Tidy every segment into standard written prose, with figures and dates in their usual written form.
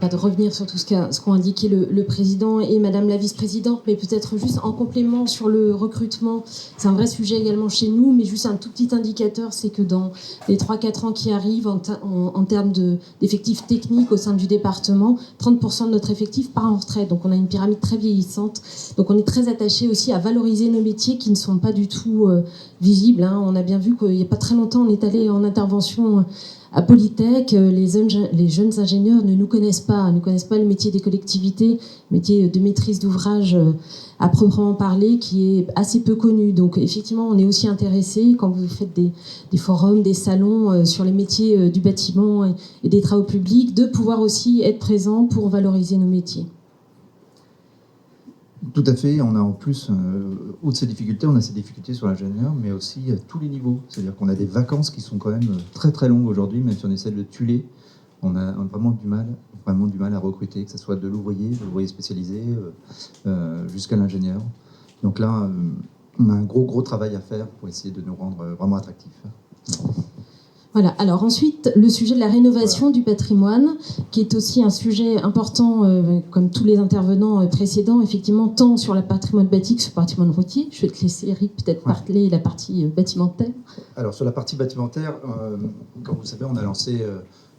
pas de revenir sur tout ce qu'ont indiqué le président et madame la vice-présidente, mais peut-être juste en complément sur le recrutement. C'est un vrai sujet également chez nous, mais juste un tout petit indicateur, c'est que dans les 3-4 ans qui arrivent, en termes d'effectifs techniques au sein du département, 30% de notre effectif part en retraite. Donc on a une pyramide très vieillissante. Donc on est très attaché aussi à valoriser nos métiers qui ne sont pas du tout visibles. On a bien vu qu'il n'y a pas très longtemps, on est allé en intervention à Polytech, les jeunes ingénieurs ne connaissent pas le métier des collectivités, le métier de maîtrise d'ouvrage à proprement parler, qui est assez peu connu. Donc effectivement, on est aussi intéressé, quand vous faites des forums, des salons sur les métiers du bâtiment et des travaux publics, de pouvoir aussi être présent pour valoriser nos métiers. Tout à fait, on a en plus, outre ces difficultés, on a ces difficultés sur l'ingénieur, mais aussi à tous les niveaux. C'est-à-dire qu'on a des vacances qui sont quand même très très longues aujourd'hui, même si on essaie de le tuer, on a vraiment du mal à recruter, que ce soit de l'ouvrier spécialisé, jusqu'à l'ingénieur. Donc là, on a un gros travail à faire pour essayer de nous rendre vraiment attractifs. Voilà. Alors ensuite, le sujet de la rénovation du patrimoine, qui est aussi un sujet important, comme tous les intervenants précédents, effectivement, tant sur le patrimoine bâti que sur le patrimoine routier. Je vais te laisser, Eric, peut-être parler la partie bâtimentaire. Alors sur la partie bâtimentaire, comme vous le savez, on a lancé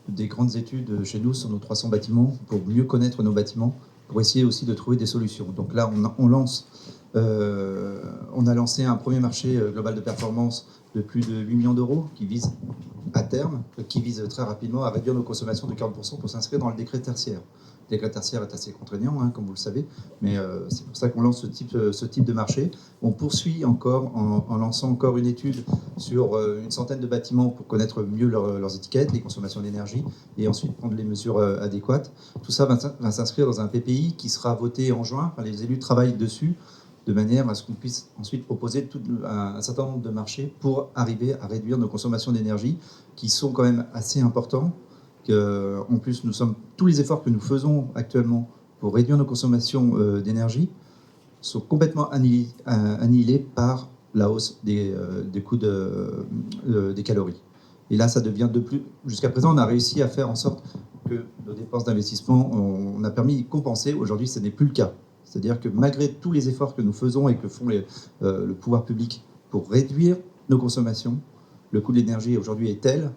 des grandes études chez nous sur nos 300 bâtiments pour mieux connaître nos bâtiments, pour essayer aussi de trouver des solutions. Donc là, on a lancé un premier marché global de performance de plus de 8 millions d'euros qui vise à terme, qui vise très rapidement à réduire nos consommations de 40% pour s'inscrire dans le décret tertiaire. Le décret tertiaire est assez contraignant, comme vous le savez, mais c'est pour ça qu'on lance ce type de marché. On poursuit encore en lançant encore une étude sur une centaine de bâtiments pour connaître mieux leurs étiquettes, les consommations d'énergie, et ensuite prendre les mesures adéquates. Tout ça va s'inscrire dans un PPI qui sera voté en juin. Enfin, les élus travaillent dessus, de manière à ce qu'on puisse ensuite proposer un certain nombre de marchés pour arriver à réduire nos consommations d'énergie, qui sont quand même assez importants. En plus, tous les efforts que nous faisons actuellement pour réduire nos consommations d'énergie sont complètement annihilés par la hausse des coûts des calories. Et là, ça devient de plus... Jusqu'à présent, on a réussi à faire en sorte que nos dépenses d'investissement, on a permis de compenser. Aujourd'hui, ce n'est plus le cas. C'est-à-dire que malgré tous les efforts que nous faisons et que font le pouvoir public pour réduire nos consommations, le coût de l'énergie aujourd'hui est tel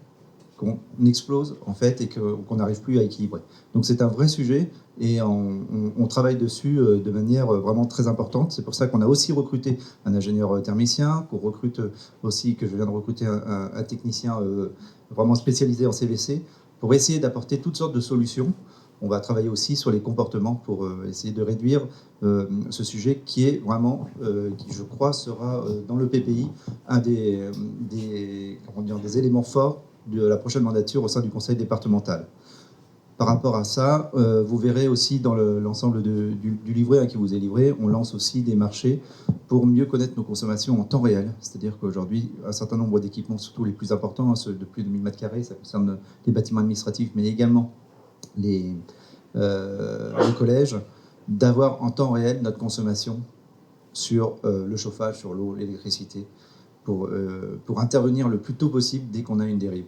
qu'on explose en fait et qu'on n'arrive plus à équilibrer. Donc c'est un vrai sujet et on travaille dessus de manière vraiment très importante. C'est pour ça qu'on a aussi recruté un ingénieur thermicien, qu'on recrute aussi, que je viens de recruter un technicien vraiment spécialisé en CVC pour essayer d'apporter toutes sortes de solutions. On va travailler aussi sur les comportements pour essayer de réduire ce sujet qui est vraiment, qui je crois sera dans le PPI un des éléments forts de la prochaine mandature au sein du conseil départemental. Par rapport à ça, vous verrez aussi dans l'ensemble du livret qui vous est livré, on lance aussi des marchés pour mieux connaître nos consommations en temps réel. C'est-à-dire qu'aujourd'hui, un certain nombre d'équipements, surtout les plus importants, ceux de plus de 1000 m², ça concerne les bâtiments administratifs, mais également les collèges, d'avoir en temps réel notre consommation sur le chauffage, sur l'eau, l'électricité, pour intervenir le plus tôt possible dès qu'on a une dérive.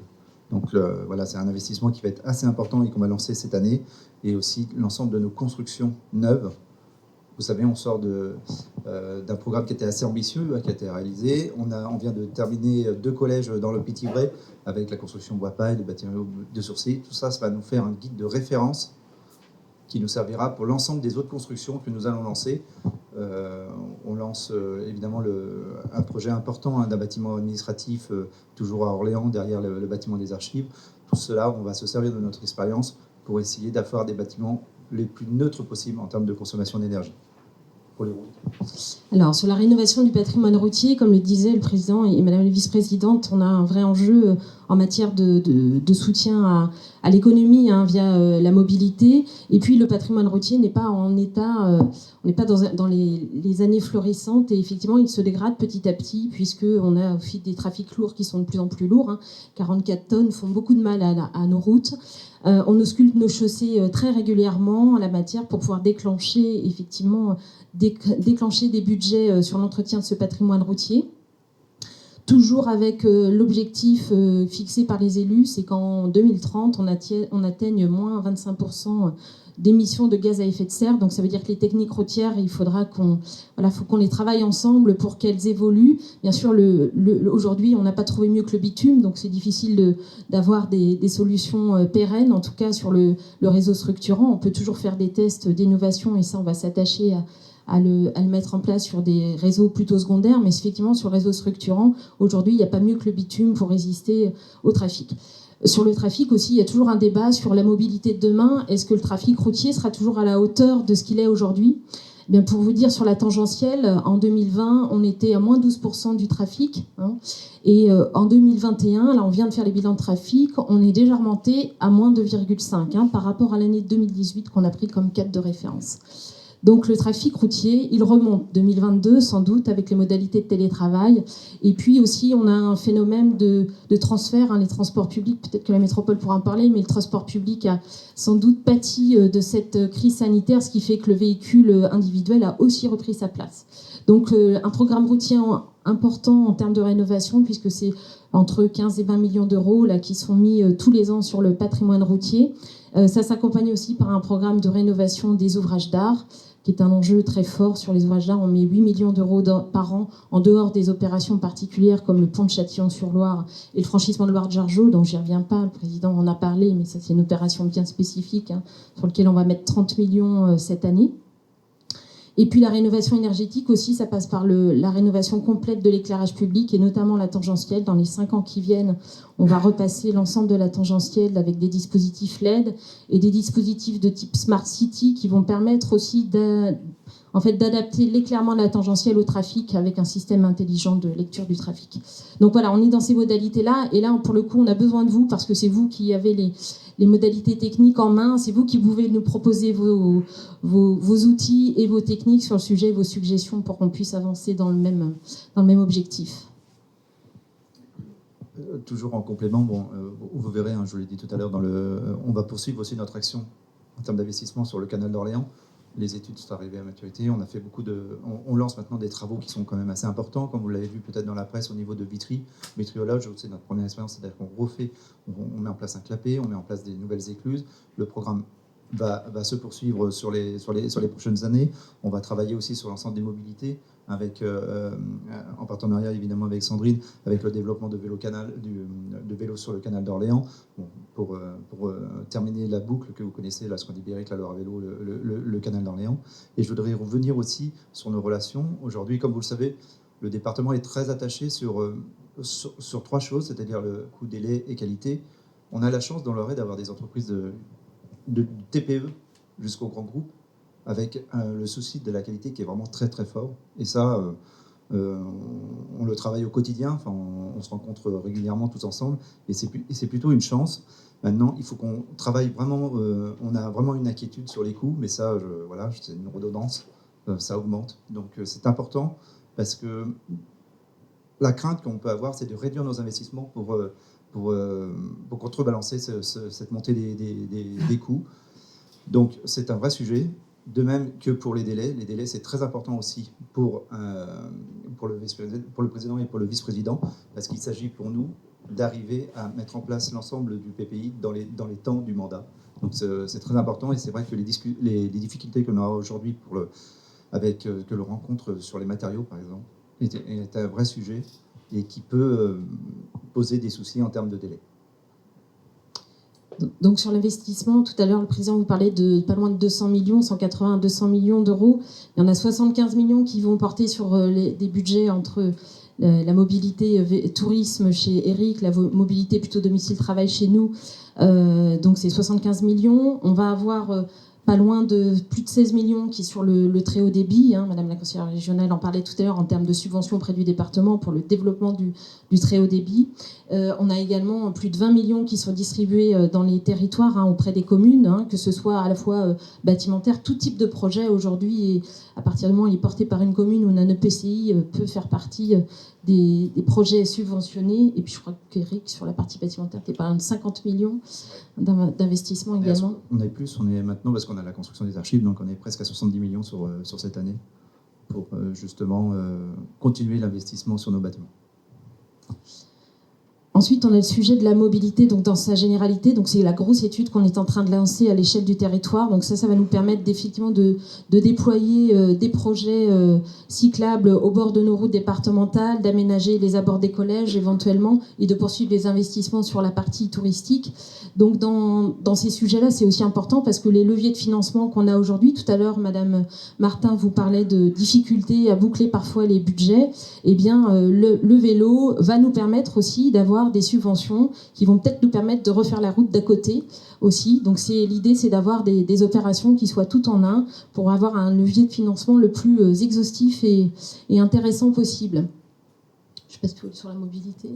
Donc voilà, c'est un investissement qui va être assez important et qu'on va lancer cette année, et aussi l'ensemble de nos constructions neuves. Vous savez, on sort d'un programme qui était assez ambitieux, qui a été réalisé. On vient de terminer 2 collèges dans le Petit-Bray avec la construction bois paille, de bâtiments de sourcils. Tout ça, ça va nous faire un guide de référence qui nous servira pour l'ensemble des autres constructions que nous allons lancer. On lance évidemment un projet important d'un bâtiment administratif, toujours à Orléans, derrière le bâtiment des archives. Tout cela, on va se servir de notre expérience pour essayer d'avoir des bâtiments les plus neutres possibles en termes de consommation d'énergie. Pour les routes. Alors, sur la rénovation du patrimoine routier, comme le disait le président et madame la vice-présidente, on a un vrai enjeu en matière de soutien à l'économie via la mobilité. Et puis, le patrimoine routier n'est pas en état, on n'est pas dans les années florissantes, et effectivement, il se dégrade petit à petit, puisqu'on a aussi des trafics lourds qui sont de plus en plus lourds. 44 tonnes font beaucoup de mal à nos routes. On ausculte nos chaussées très régulièrement en la matière pour pouvoir déclencher des budgets sur l'entretien de ce patrimoine routier. toujours avec l'objectif fixé par les élus, c'est qu'en 2030, on atteigne moins 25% d'émissions de gaz à effet de serre. Donc ça veut dire que les techniques routières, il faudra qu'on les travaille ensemble pour qu'elles évoluent. Bien sûr, aujourd'hui, on n'a pas trouvé mieux que le bitume, donc c'est difficile d'avoir des solutions pérennes. En tout cas, sur le réseau structurant, on peut toujours faire des tests d'innovation, et ça, on va s'attacher à le mettre en place sur des réseaux plutôt secondaires. Mais effectivement, sur le réseau structurant, aujourd'hui, il n'y a pas mieux que le bitume pour résister au trafic. Sur le trafic aussi, il y a toujours un débat sur la mobilité de demain. Est-ce que le trafic routier sera toujours à la hauteur de ce qu'il est aujourd'hui ? Eh bien, pour vous dire, sur la tangentielle, en 2020, on était à moins 12% du trafic. Et en 2021, là, on vient de faire les bilans de trafic, on est déjà remonté à moins 2,5 par rapport à l'année 2018 qu'on a pris comme cadre de référence. Donc le trafic routier, il remonte 2022 sans doute avec les modalités de télétravail. Et puis aussi, on a un phénomène de transfert, les transports publics, peut-être que la métropole pourra en parler, mais le transport public a sans doute pâti de cette crise sanitaire, ce qui fait que le véhicule individuel a aussi repris sa place. Donc un programme routier important en termes de rénovation, puisque c'est entre 15 et 20 millions d'euros là, qui sont mis tous les ans sur le patrimoine routier. Ça s'accompagne aussi par un programme de rénovation des ouvrages d'art, qui est un enjeu très fort sur les ouvrages d'art. On met 8 millions d'euros par an en dehors des opérations particulières comme le pont de Châtillon-sur-Loire et le franchissement de Loire-de-Jargeau, dont j'y reviens pas, le président en a parlé, mais ça c'est une opération bien spécifique sur laquelle on va mettre 30 millions cette année. Et puis la rénovation énergétique aussi, ça passe par la rénovation complète de l'éclairage public et notamment la tangentielle. Dans les 5 ans qui viennent, on va repasser l'ensemble de la tangentielle avec des dispositifs LED et des dispositifs de type Smart City qui vont permettre aussi d'adapter l'éclairement de la tangentielle au trafic avec un système intelligent de lecture du trafic. Donc voilà, on est dans ces modalités-là. Et là, pour le coup, on a besoin de vous parce que c'est vous qui avez les modalités techniques en main. C'est vous qui pouvez nous proposer vos outils et vos techniques sur le sujet, vos suggestions pour qu'on puisse avancer dans le même objectif. Toujours en complément, vous verrez, je l'ai dit tout à l'heure, on va poursuivre aussi notre action en termes d'investissement sur le canal d'Orléans. Les études sont arrivées à maturité. On a fait on lance maintenant des travaux qui sont quand même assez importants, comme vous l'avez vu peut-être dans la presse au niveau de Vitry. Vitriolage, c'est notre première expérience, c'est-à-dire qu'on on met en place un clapet, on met en place des nouvelles écluses. Le programme va se poursuivre sur les prochaines années. On va travailler aussi sur l'ensemble des mobilités, en partenariat évidemment avec Sandrine, avec le développement de vélo sur le canal d'Orléans, pour terminer la boucle que vous connaissez, la Scandie Ibérique, la Loire à vélo, le canal d'Orléans. Et je voudrais revenir aussi sur nos relations. Aujourd'hui, comme vous le savez, le département est très attaché sur 3 choses, c'est-à-dire le coût, délai et qualité. On a la chance dans l'Oreille d'avoir des entreprises de TPE jusqu'au grand groupe, avec le souci de la qualité qui est vraiment très très fort. Et ça, on le travaille au quotidien, on se rencontre régulièrement tous ensemble, et c'est plutôt une chance. Maintenant, il faut qu'on travaille vraiment, on a vraiment une inquiétude sur les coûts, mais ça, c'est une redondance, ça augmente. Donc c'est important, parce que la crainte qu'on peut avoir, c'est de réduire nos investissements pour contrebalancer cette montée des coûts. Donc c'est un vrai sujet. De même que pour les délais, c'est très important aussi pour le président et pour le vice-président, parce qu'il s'agit pour nous d'arriver à mettre en place l'ensemble du PPI dans les temps du mandat. Donc c'est très important, et c'est vrai que les difficultés qu'on aura aujourd'hui que l'on rencontre sur les matériaux, par exemple, est un vrai sujet et qui peut poser des soucis en termes de délai. Donc sur l'investissement, tout à l'heure, le président vous parlait de pas loin de 200 millions, 180 à 200 millions d'euros. Il y en a 75 millions qui vont porter sur des budgets entre la mobilité tourisme chez Eric, la mobilité plutôt domicile-travail chez nous. Donc c'est 75 millions. On va avoir pas loin de plus de 16 millions qui est sur le très haut débit. Madame la conseillère régionale en parlait tout à l'heure en termes de subventions auprès du département pour le développement du très haut débit. On a également plus de 20 millions qui sont distribués dans les territoires auprès des communes, que ce soit à la fois bâtimentaire, tout type de projet aujourd'hui. Et à partir du moment où il est porté par une commune ou un EPCI peut faire partie des projets subventionnés. Et puis je crois qu'Eric, sur la partie bâtimentaire, tu es par de 50 millions d'investissement également. On est plus, on est maintenant, parce qu'on a la construction des archives, donc on est presque à 70 millions sur cette année pour justement continuer l'investissement sur nos bâtiments. Ensuite, on a le sujet de la mobilité, donc dans sa généralité. Donc c'est la grosse étude qu'on est en train de lancer à l'échelle du territoire. Donc ça va nous permettre effectivement de déployer des projets cyclables au bord de nos routes départementales, d'aménager les abords des collèges éventuellement et de poursuivre les investissements sur la partie touristique. Donc dans ces sujets-là, c'est aussi important parce que les leviers de financement qu'on a aujourd'hui, tout à l'heure, Madame Martin vous parlait de difficultés à boucler parfois les budgets, eh bien le vélo va nous permettre aussi d'avoir des subventions qui vont peut-être nous permettre de refaire la route d'à côté aussi. Donc l'idée, c'est d'avoir des opérations qui soient toutes en un pour avoir un levier de financement le plus exhaustif et intéressant possible. Je passe sur la mobilité.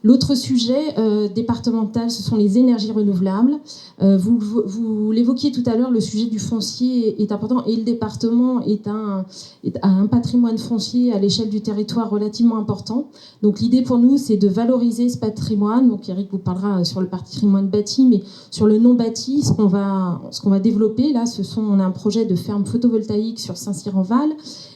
L'autre sujet départemental, ce sont les énergies renouvelables. Vous l'évoquiez tout à l'heure, le sujet du foncier est important et le département a un patrimoine foncier à l'échelle du territoire relativement important. Donc l'idée pour nous, c'est de valoriser ce patrimoine. Donc Eric vous parlera sur le patrimoine bâti, mais sur le non bâti, ce qu'on va développer là, on a un projet de ferme photovoltaïque sur Saint-Cyr-en-Val.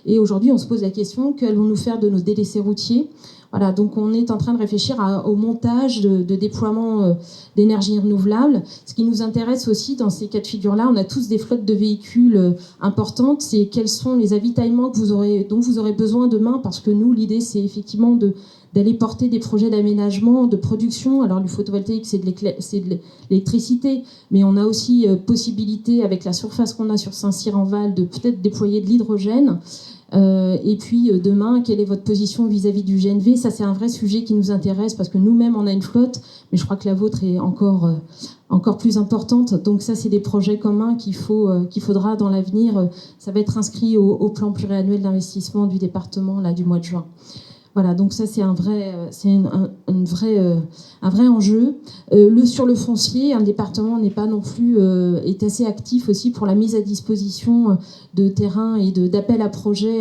Et aujourd'hui, on se pose la question, qu'allons-nous faire de nos délaissés routiers ? Voilà, donc on est en train de réfléchir au montage de déploiement d'énergie renouvelable. Ce qui nous intéresse aussi dans ces cas de figure-là, on a tous des flottes de véhicules importantes, c'est quels sont les avitaillements dont vous aurez besoin demain, parce que nous, l'idée, c'est effectivement d'aller porter des projets d'aménagement, de production. Alors le photovoltaïque, c'est de l'électricité, mais on a aussi possibilité, avec la surface qu'on a sur Saint-Cyr-en-Val, de peut-être déployer de l'hydrogène. Et puis demain, quelle est votre position vis-à-vis du GNV ? Ça, c'est un vrai sujet qui nous intéresse parce que nous-mêmes, on a une flotte, mais je crois que la vôtre est encore plus importante. Donc ça, c'est des projets communs qu'il faudra dans l'avenir. Ça va être inscrit au plan pluriannuel d'investissement du département là, du mois de juin. Voilà, donc ça c'est un vrai enjeu. Sur le foncier, un département n'est pas non plus est assez actif aussi pour la mise à disposition de terrains et d'appels à projets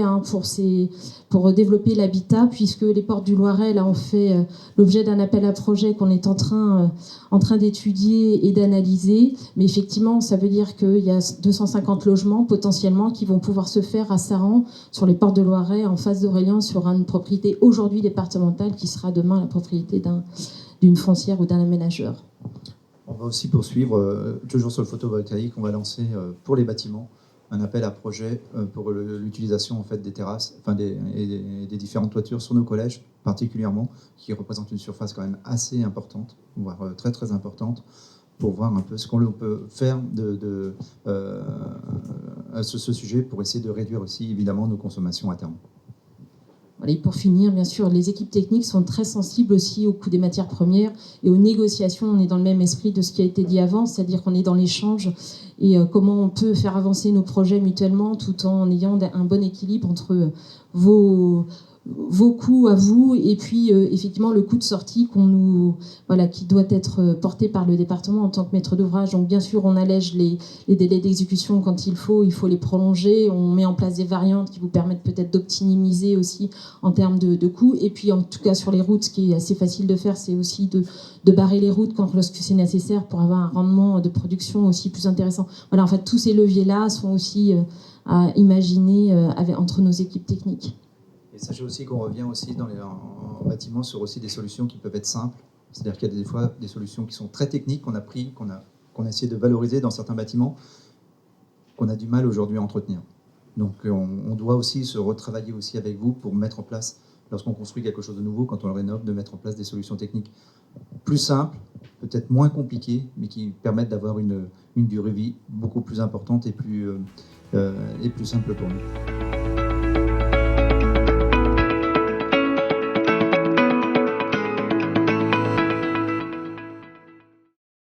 pour développer l'habitat, puisque les Portes du Loiret là ont fait l'objet d'un appel à projet qu'on est en train d'étudier et d'analyser. Mais effectivement, ça veut dire qu'il y a 250 logements potentiellement qui vont pouvoir se faire à Saran, sur les Portes de Loiret, en face d'Aurélien, sur une propriété aujourd'hui départementale qui sera demain la propriété d'une foncière ou d'un aménageur. On va aussi poursuivre, toujours sur le photovoltaïque, on va lancer pour les bâtiments un appel à projet pour l'utilisation en fait, des terrasses et des différentes toitures sur nos collèges, particulièrement, qui représentent une surface quand même assez importante, voire très très importante, pour voir un peu ce qu'on peut faire à ce sujet pour essayer de réduire aussi évidemment nos consommations à terme. Voilà, et pour finir, bien sûr, les équipes techniques sont très sensibles aussi au coût des matières premières et aux négociations. On est dans le même esprit de ce qui a été dit avant, c'est-à-dire qu'on est dans l'échange et comment on peut faire avancer nos projets mutuellement tout en ayant un bon équilibre entre vos coûts à vous et puis effectivement le coût de sortie qui doit être porté par le département en tant que maître d'ouvrage. Donc bien sûr on allège les délais d'exécution quand il faut les prolonger, on met en place des variantes qui vous permettent peut-être d'optimiser aussi en termes de coûts, et puis en tout cas sur les routes, ce qui est assez facile de faire, c'est aussi de barrer les routes lorsque c'est nécessaire pour avoir un rendement de production aussi plus intéressant. Voilà, en fait tous ces leviers-là sont aussi à imaginer entre nos équipes techniques. Et sachez aussi qu'on revient aussi en bâtiment sur aussi des solutions qui peuvent être simples. C'est-à-dire qu'il y a des fois des solutions qui sont très techniques, qu'on a essayé de valoriser dans certains bâtiments, qu'on a du mal aujourd'hui à entretenir. Donc on doit aussi se retravailler aussi avec vous pour mettre en place, lorsqu'on construit quelque chose de nouveau, quand on le rénove, de mettre en place des solutions techniques plus simples, peut-être moins compliquées, mais qui permettent d'avoir une durée de vie beaucoup plus importante et plus simple pour nous.